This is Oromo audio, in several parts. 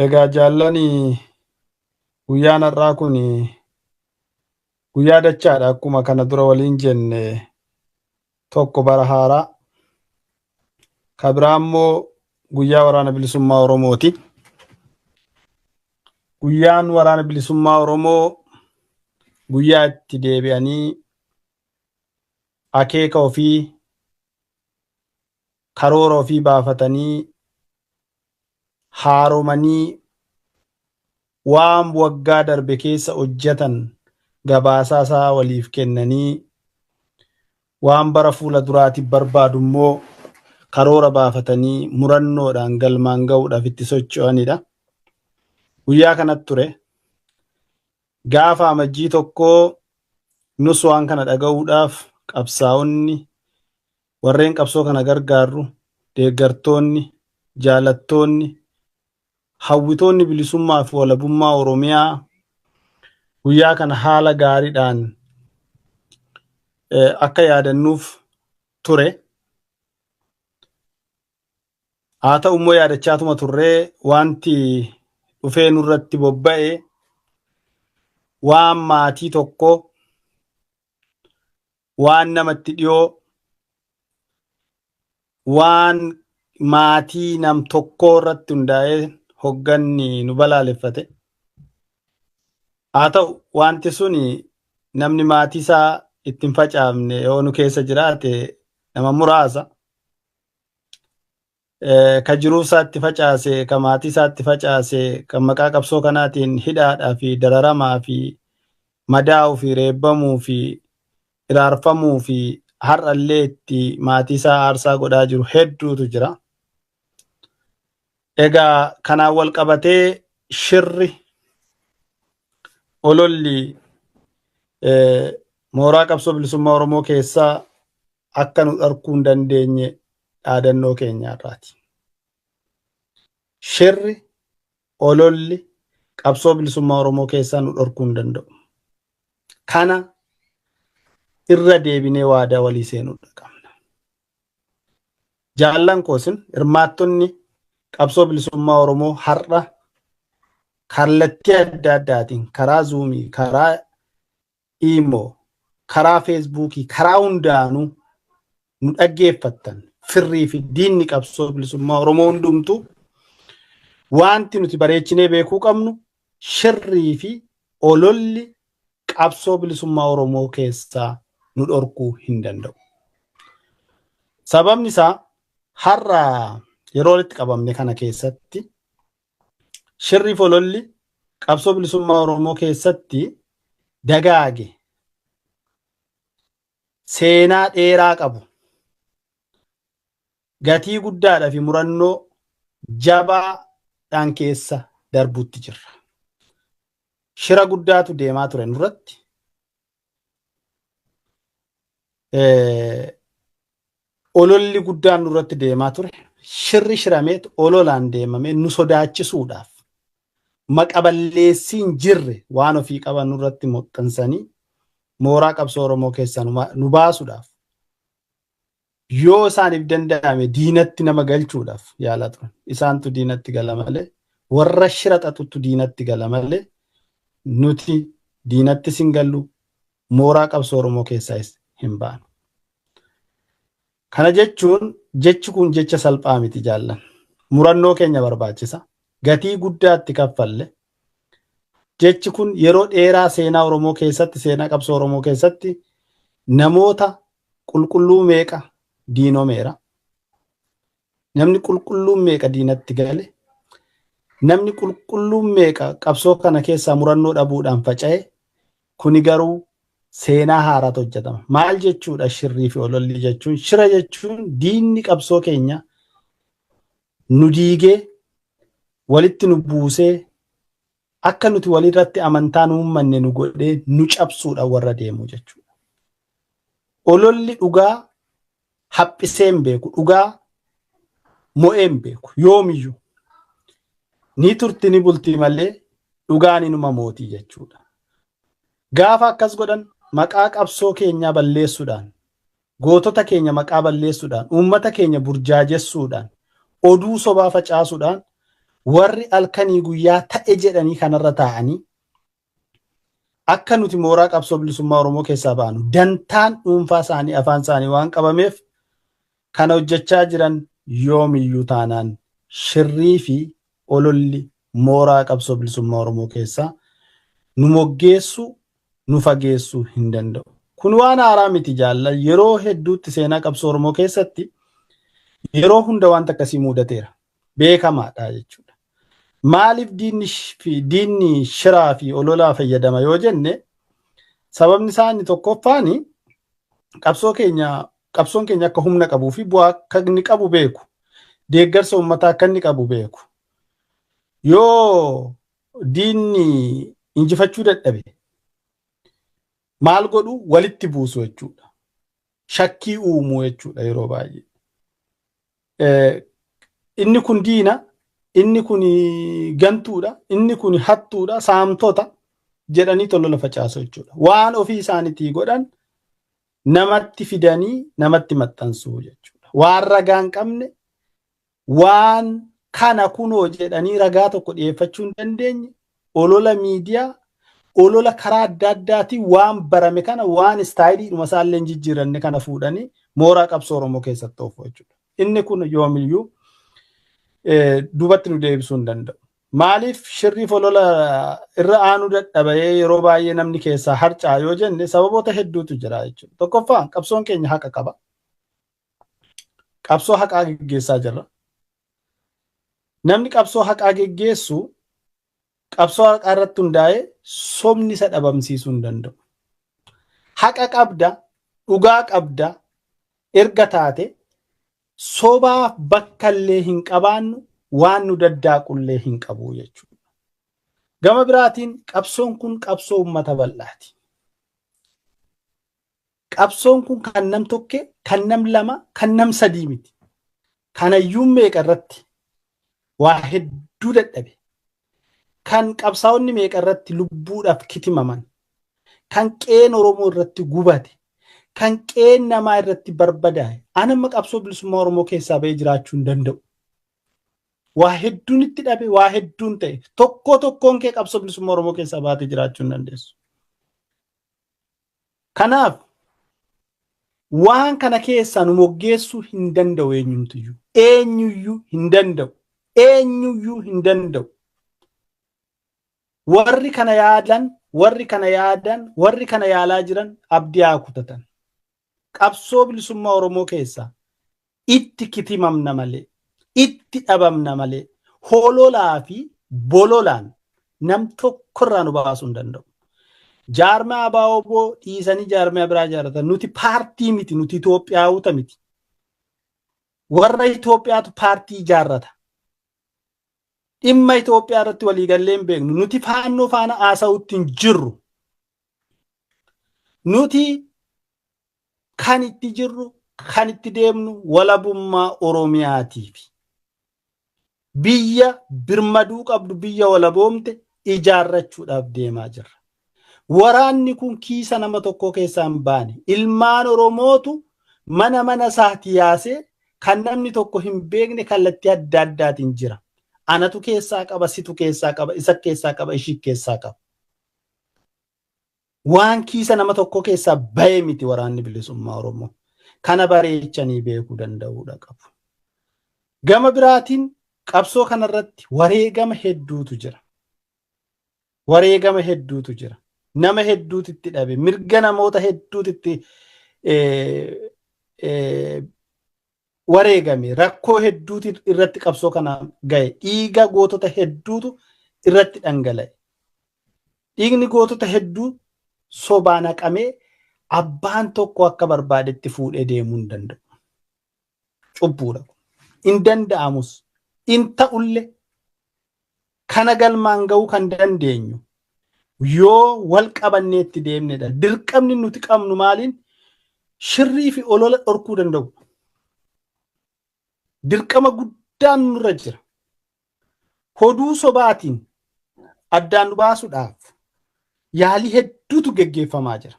Egaa jaallanii guyyaan har'aa kun guyyaa dachaadha. Akkuma kana dura waliin jenne tokko bara haaraa, ka biraa immoo guyyaa waraana bilisummaa Oromooti. Guyyaan waraana bilisummaa Oromoo guyyaa itti deebi'anii akeeka ofii, karoora ofii baafatanii haaromanii waan waggaa darbe keessa hojjetan gabaasaa isaa waliif kennanii waan bara fuula duraatiif barbaadu immoo karoora baafatanii murannoodhaan galmaan ga'uudhaaf itti socho'anidha. Guyyaa kanatti ture. Gaafa amajjii tokkoo nus waan kana dhaga'uudhaaf qabsaa'onni, warreen qabsoo kana gargaarru, deeggartoonni, jaalattoonni, hawwitoonni bilisummaa fi walabummaa Oromiyaa guyyaa kana haala gaariidhaan akka yaadannuuf ture. Haa ta'u immoo yaadachaatuma turree wanti dhufee nurratti bobba'e waan maatii tokko, waan namatti dhiyoo, waan maatii nam tokkoo irratti hundaa'ee hogganni nu balaaleffate. Haa ta'u wanti suni namni maatii isaa ittiin facaafne yoo nu keessa jiraate nama muraasa. Ka jiruu isaatti facaase, ka maatii isaatti facaase, kan maqaa qabsoo kanaatiin hidhaadhaa fi dararamaa fi madaa'uu fi reebbamuu fi iraarfamuu fi har'allee itti maatii isaa aarsaa godhaa jiru hedduutu jira. Egaa kanaan wal qabatee shirri, ololli mooraa qabsoo bilisummaa Oromoo keessaa akka nu dharkuu hin dandeenye dhaadannoo keenyaarraati. Shirri, ololli qabsoo bilisummaa Oromoo keessaa nu dharkuu hin danda'u. Kana irra deebinee waadaa walii seenuudha qabna. Jaallan koosin hirmaattonni qabsoo bilisummaa Oromoo har'a kallattii adda addaatiin karaa zuumii, karaa iimoo, karaa feesbuukii, karaa hundaanuu nu dhaggeeffattan firrii fi diinni qabsoo bilisummaa Oromoo hundumtu wanti nuti bareechinee beekuu qabnu shirrii fi ololli qabsoo bilisummaa Oromoo keessaa nu dhorkuu hin danda'u. Sababni isaa har'a yeroo walitti qabamne kana keessatti shirrii fi ololli qabsoo bilisummaa Oromoo keessatti dagaage, seenaa dheeraa qabu, gatii guddaadhaa fi murannoo jabaadhaan keessa darbuutti jirra. Shira guddaatu deemaa ture nurratti. Ololli guddaan nurratti deemaa ture. Shirri shirameet ololaan deemamee nu sodaachisuudhaaf maqaballeessiin jirre waan ofii qaban nurratti moxxansanii mooraa qabsoo Oromoo keessaa nu baasuudhaaf yoo isaaniif danda'ame diinatti nama galchuudhaaf yaalaa turan. Isaantu diinatti gala malee, warra shira xaxutu diinatti gala malee, nuti diinatti sin gallu mooraa qabsoo Oromoo keessaas hin baanu. Kana jechuun jechi kun jecha salphaa miti jaallan. Murannoo keenya barbaachisa. Gatii guddaatti kaffalle. Jechi kun yeroo dheeraa seenaa Oromoo keessatti, seenaa qabsoo Oromoo keessatti namoota qulqulluu meeqa diinomeera. Namni qulqulluun meeqa diinatti gale. Namni qulqulluun meeqa qabsoo kana keessaa murannoo dhabuudhaan faca'e. Kuni garuu seenaa haaraatu hojjetama. Maal jechuudha shirrii fi ololli jechuun? Shira jechuun diinni qabsoo keenya nu diigee, walitti nu buusee, akka nuti walirratti amantaa nu uummanne nu godhee nu cabsuudhaan warra deemu jechuudha. Ololli dhugaa haphisee hin beeku, dhugaa mo'ee hin beeku yoomiyyuu. Ni turti ni bulti malee dhugaan inuma mootii jechuudha. Gaafa akkas godhan maqaa qabsoo keenyaa balleessuudhaan, gootota keenya maqaa balleessuudhaan, uummata keenya burjaajessuudhaan, oduu sobaa facaasuudhaan warri alkanii guyyaa ta'e jedhanii kanarra taa'anii akka nuti mooraa qabsoo bilisummaa Oromoo keessaa baanu dantaan dhuunfaa isaanii afaan isaanii waan qabameef kana hojjechaa jiran yoomiyyuu taanaan shirrii fi ololli mooraa qabsoo bilisummaa Oromoo keessaa nu moggeessu nu fageessuu hin danda'u. Kun waan haaraa miti jaalla yeroo hedduutti seenaa qabsoo Oromoo keessatti yeroo hunda waan akkasii mudateera. Beekamaadha jechuudha. Maaliif diinni shiraa fi ololaa fayyadama yoo jenne sababni isaa inni tokkoffaani qabsoon keenya akka humna qabuu fi bu'aa akka inni qabu beeku. Deeggarsa uummataa akka inni qabu beeku. Yoo diinni injifachuu dadhabe maal godhu walitti buusu jechuudha. Shakkii uumuu jechuudha yeroo baay'ee. Inni kun diina, inni kun gantuudha, inni kun hattuudha, saamtota jedhanii tolola facaasu jechuudha. Waan ofii isaaniitii godhan namatti fidanii namatti maxxansuu jechuudha. Waan ragaa hin qabne waan kana kunoo jedhanii ragaa tokko dhiyeeffachuu hin dandeenye olola miidiyaa olola karaa adda addaatiin waan barame kana waan istaayiliidhuma isaallee jijjiiranne kana fuudhanii mooraa qabsoo Oromoo keessatti oofu jechuudha. Inni kun yoomiyyuu duubatti nu deebisuu hin danda'u. Maaliif shirriif olola irra aanuu dadhabee yeroo baay'ee namni keessaa harcaa yoo jenne sababoota hedduutu jira jechuudha. Tokkoffaan qabsoon keenya haqa qaba. Qabsoo haqaa geggeessaa jirra. Namni qabsoo haqaa geggeessu qabsoo haqaa irratti hundaa'ee sobni isa dhabamsiisuu hin danda'u. Haqa qabda, dhugaa qabda, erga taate sobaaf bakka illee hin qabaannu waan nu daddaaqullee hin qabu jechuudha. Gama biraatiin qabsoon kun qabsoo uummata bal'aati. Qabsoon kun kan nam tokke, kan nam lama, kan nam sadii miti. Kanayyuu meeqa irratti waa hedduu dadhabe. Kan qabsaa'onni meeqa irratti lubbuudhaaf kitimaman. Kan qeen Oromoo irratti gubate. Kan qeen namaa irratti barbadaa'e. Ani amma qabsoo bilisummaa Oromoo keessaa ba'ee jiraachuu hin danda'u. Waa hedduun itti dhabe, waa hedduun ta'e. Tokkoon kee qabsoo bilisummaa Oromoo keessaa baatee jiraachuu hin dandeessu. Kanaaf waan kana keessaa nu moggeessuu hin danda'u eenyumtiyyuu. Eenyuyyuu hin danda'u. Eenyuyyuu hin danda'u. Warri kana yaadan, warri kana yaalaa jiran abdii haa kutatan. Qabsoo bilisummaa Oromoo keessaa itti kitimamna malee, itti dhabamna malee, hololaa fi bololaan nam tokkorraa nu baasuu hin danda'u. Jaarmaa ABO dhiisanii jaarmaa biraa jaaratan nuti paartii miti, nuti Itoophiyaawuta miti. Warra Itoophiyaatu paartii ijaarrata. Dhimma Itoophiyaa irratti waliigallee hin beeknu. Nuti faannoo faana haasa'uutti hin jirru. Nuti kan itti jirru, kan itti deemnu walabummaa Oromiyaatiif. Biyya birmaduu qabdu, biyya walaboomte ijaarrachuudhaaf deemaa jirra. Waraanni kun kiisa nama tokko keessaa hin baane. Ilmaan Oromootu mana isaatti yaasee kan namni tokko hin beekne kallattii adda addaatiin jira. Anatu keessaa qaba, situ keessaa qaba, isa keessaa qaba, ishii keessaa qaba. Waan kiisa nama tokko keessaa ba'e miti waraanni bilisummaa Oromoo. Kana bareechanii beekuu danda'uudha qabu. Gama biraatiin qabsoo kanarratti wareegama hedduutu jira. Wareegama hedduutu jira. Nama hedduutu itti dhabe. Mirga namoota hedduutu itti wareegame. Rakkoo hedduutu irratti qabsoo kana ga'e. Dhiiga gootota hedduutu irratti dhangala'e. Dhiigni gootota hedduu sobaa naqamee abbaan tokko akka barbaadetti fuudhee deemuu hin danda'u. Cubbuudha. Hin danda'amus. In ta'ullee kana galmaan ga'uu kan dandeenyu yoo wal qabanneetti deemnedha. Dirqamni nuti qabnu maaliin shirrii fi olola dhorkuu danda'u. Dirqama guddaan nurra jira. Hoduu sobaatiin addaan nu baasuudhaaf yaalii hedduutu geggeeffamaa jira.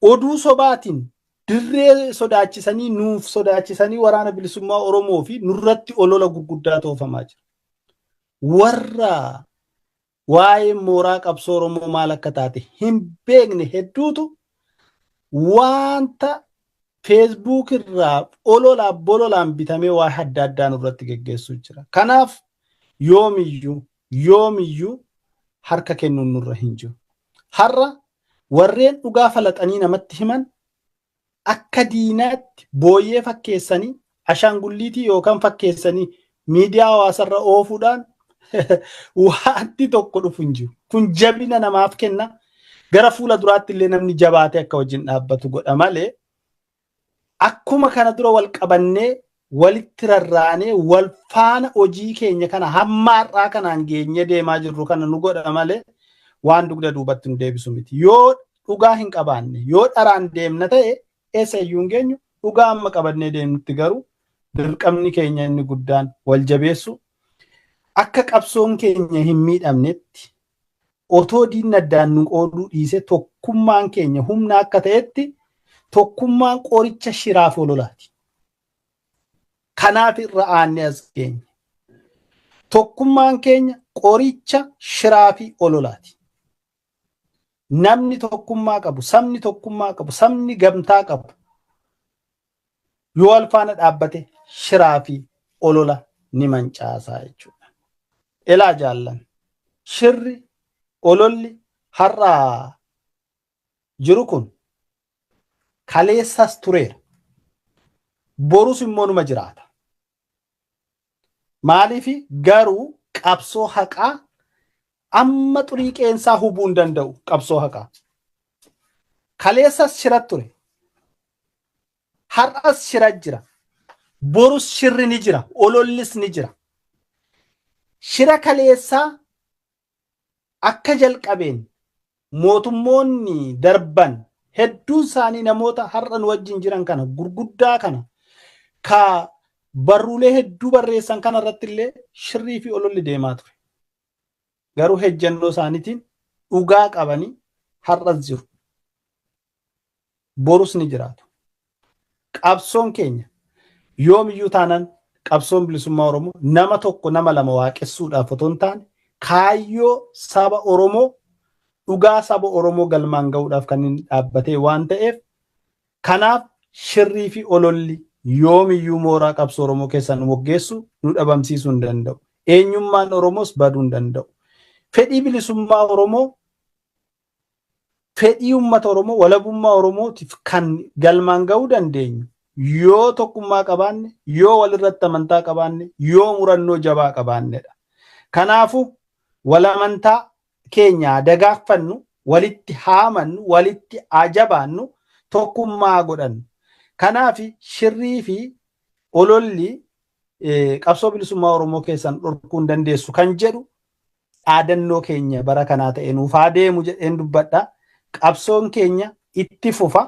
Oduu sobaatiin dirree sodaachisanii nuuf sodaachisanii waraana bilisummaa Oromoo fi nurratti olola gurguddaa toofamaa jira. Warra waa'ee mooraa qabsoo Oromoo maal akka taate hin beekne hedduutu wanta Facebook irraa ololaa bololaan bitamee waa adda addaa nurratti geggeessuu jira. Kanaaf yoomiyyuu harka kennuun nurra hin jiru. Har'a warreen dhugaa falaxanii namatti himan akka diinaatti booyyee fakkeessanii ashaangulliitii yookaan fakkeessanii miidiyaa hawaasarra oofuudhaan wanti tokko dhufu hin jiru. Kun jabina namaaf kenna. Gara fuula duraatti illee namni jabaatee akka wajjin dhaabbatu godha malee akkuma kana dura wal qabannee walitti rarraanee wal faana hojii keenya kana hamma har'aa kanaan geenye deemaa jirru kana nu godha malee waan dugda duubatti nu deebisu miti. Yoo dhugaa hin qabaanne yoo dharaan deemna ta'e eessayyuu hin geenyu. Dhugaa amma qabannee deemnutti garuu dirqamni keenya inni guddaan wal jabeessu akka qabsoon keenya hin miidhamnetti otoo diinni addaan nu qooduu dhiise tokkummaan keenya humna akka ta'etti tokkummaan qoricha shiraaf ololaati. Kanaaf irra aanne as keenya. Tokkummaan keenya qoricha shiraafi ololaati. Namni tokkummaa qabu, sabni tokkummaa qabu, sabni gamtaa qabu yoo alfaana dhaabbate shiraafi olola ni mancaasaa jechuudha. Elaa jaallan shirri ololli har'aa jiru kun kaleessas tureera. Borus immoo numa jiraata. Maaliif garuu qabsoo haqaa amma xurii qeensaa hubuu hin danda'u qabsoo haqaa. Kaleessas shira ture. Har'as shira jira. Borus shirri ni jira. Olollis ni jira. Shira kaleessaa akka jalqabeen mootummoonni darban hedduun isaanii namoota har'an wajjin jiran kana gurguddaa kana ka barruulee hedduu barreessan kana irratti illee shirrii fi ololli deemaa ture. Garuu hejjannoo isaaniitiin dhugaa qabanii har'as jiru. Borus ni jiraatu. Qabsoon keenya yoomiyyuu taanaan qabsoon bilisummaa Oromoo nama tokko nama lama waaqessuudhaaf otoo hin taane kaayyoo saba Oromoo dhugaa saba Oromoo galmaan ga'uudhaaf kan inni dhaabbatee waan ta'eef kanaaf shirrii fi ololli yoomiyyuu mooraa qabsoo Oromoo keessa nu moggeessu nu dhabamsiisuu hin danda'u. Eenyummaan Oromoos baduu hin danda'u. Fedhii bilisummaa Oromoo fedhii uummata Oromoo walabummaa Oromootiif kan galmaan ga'uu dandeenyu yoo tokkummaa qabaanne yoo walirratti amantaa qabaanne yoo murannoo jabaa qabaannedha. Kanaafuu walamantaa keenya dagaagfannu walitti haamannu walitti ajabaannu tokkummaa godhannu. Kanaaf shirrii fi ololli qabsoo bilisummaa Oromoo keessan dhorkuu hin dandeessu kan jedhu dhaadannoo keenya bara kanaa ta'e nuuf haa deemu jedheen dubbadha. Qabsoon keenya itti fufa.